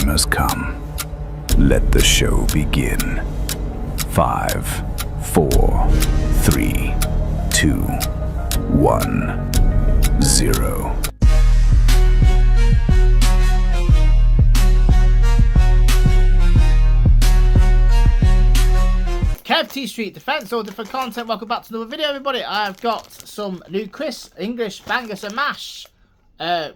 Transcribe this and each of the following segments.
time has come. Let the show begin. 5, 4, 3, 2, 1, 0. Kev T Street Defence, all different content. Welcome back to another video, everybody. I've got some new crisps, English bangers and mash,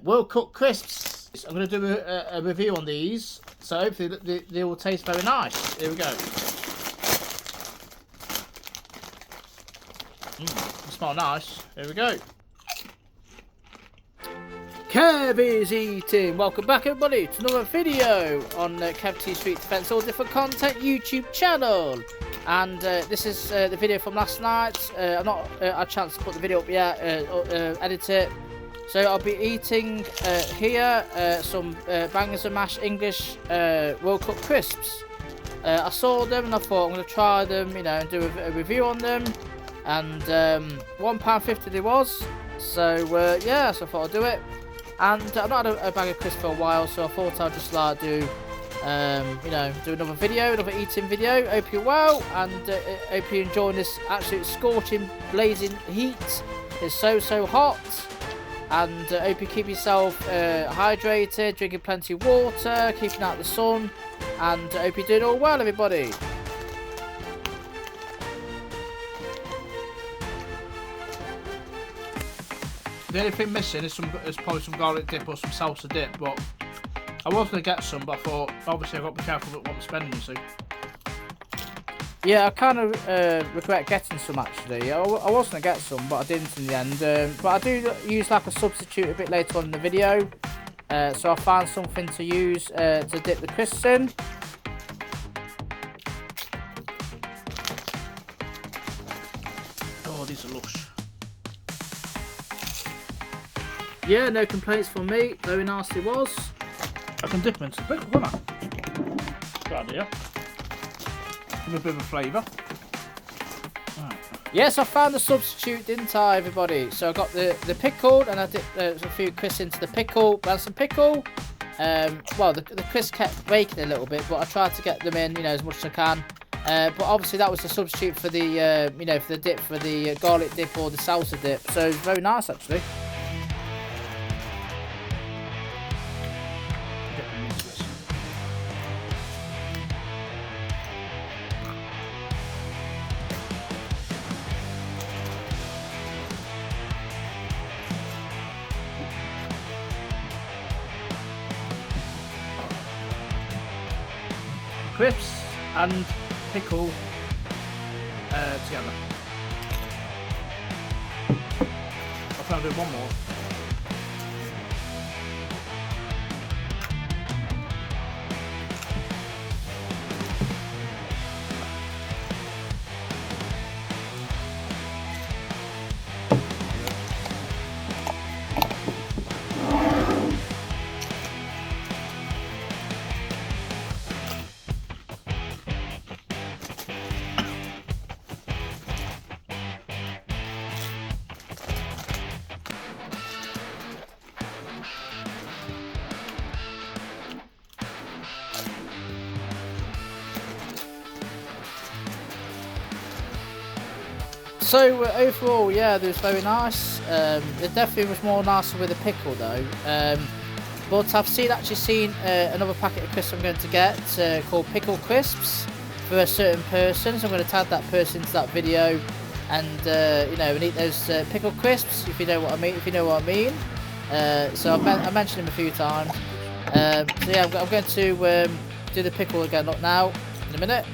World Cup crisps. I'm going to do a review on these, so hopefully they will taste very nice. Here we go. They smell nice. Here we go. Kev is eating. Welcome back, everybody, to another video on Kev T Street Defence, all different content YouTube channel. And this is the video from last night. I've not had a chance to put the video up yet, edit it. So I'll be eating here some bangers and mash English World Cup crisps. I saw them and I thought I'm going to try them, you know, and do a review on them. And £1.50 they was. So yeah, so I thought I'd do it. And I've not had a bag of crisps for a while, so I thought I'd just like do, you know, do another video, another eating video. Hope you're well, and hope you're enjoying this absolute scorching, blazing heat. It's so hot, and hope you keep yourself hydrated, drinking plenty of water, keeping out the sun, and hope you're doing all well, everybody. The only thing missing is probably some garlic dip or some salsa dip, but I was going to get some, but I thought, obviously I've got to be careful with what I'm spending, you see. Yeah, I kind of regret getting some, actually. I was going to get some, but I didn't in the end. But I do use like a substitute a bit later on in the video. So I found something to use to dip the crisps in. Oh, these are lush. Yeah, no complaints from me. Very nice it was. I can dip them into the pickle, can't I? Good idea. Give a bit of a flavour. Right. Yes, I found the substitute, didn't I, everybody? So I got the pickle, and I dipped a few crisps into the pickle. Ran some pickle. Well, the crisps kept breaking a little bit, but I tried to get them in, you know, as much as I can. But obviously that was the substitute for the, you know, for the dip, for the garlic dip or the salsa dip. So it was very nice, actually. Crisps and pickle together. I'll try and do one more. So overall, yeah, it was very nice. It definitely was more nicer with a pickle though. But I've actually seen another packet of crisps I'm going to get called Pickle Crisps for a certain person. So I'm going to tag that person to that video, and you know, and eat those pickle crisps, if you know what I mean. So I mentioned them a few times. So yeah, I'm going to do the pickle again, not now, in a minute.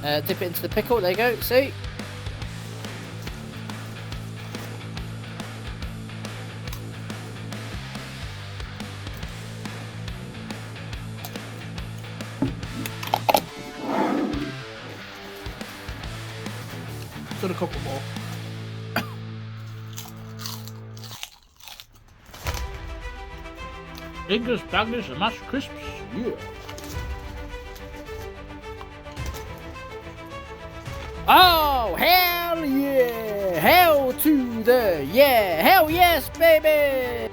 Dip it into the pickle. There you go. See. Done a couple more. English bangers and mashed crisps. Yeah. Oh, hell yeah! Hell to the yeah! Hell yes, baby!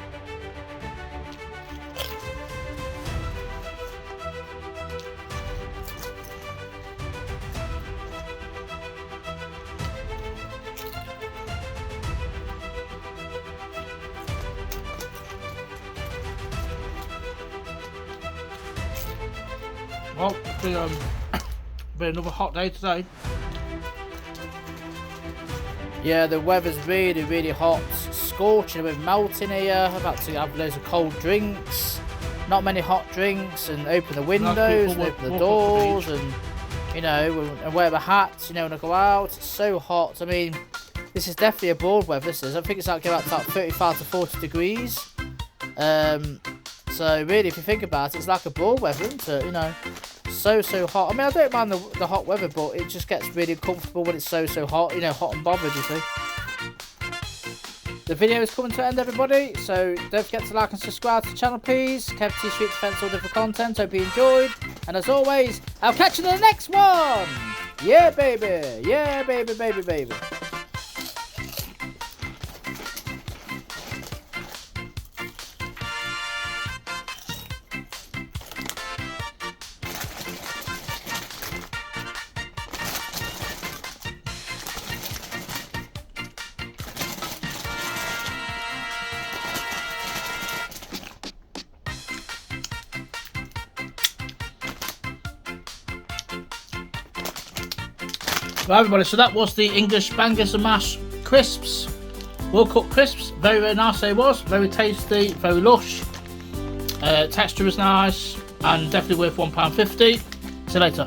Well, it'll be another hot day today. Yeah, the weather's really, really hot, scorching with melting here. About to have loads of cold drinks, not many hot drinks, and open the windows, and open the doors, and you know, and wear the hats. You know, when I go out, it's so hot. I mean, this is definitely a broad weather. This is. I think it's like about 35 to 40 degrees. So really, if you think about it, it's like a broad weather, isn't it? You know, so hot. I mean, I don't mind the hot weather, but it just gets really uncomfortable when it's so hot. You know, hot and bothered, you see. The video is coming to an end, everybody, so don't forget to like and subscribe to the channel, please. Kev T Street Defence, all different content. Hope you enjoyed, and as always, I'll catch you in the next one. Yeah, baby. Yeah, baby, baby, baby. Right, everybody, so that was the English Bangers and Mash crisps. Well cooked crisps. Very, very nice they was. Very tasty, very lush. Texture was nice, and definitely worth £1.50. See you later.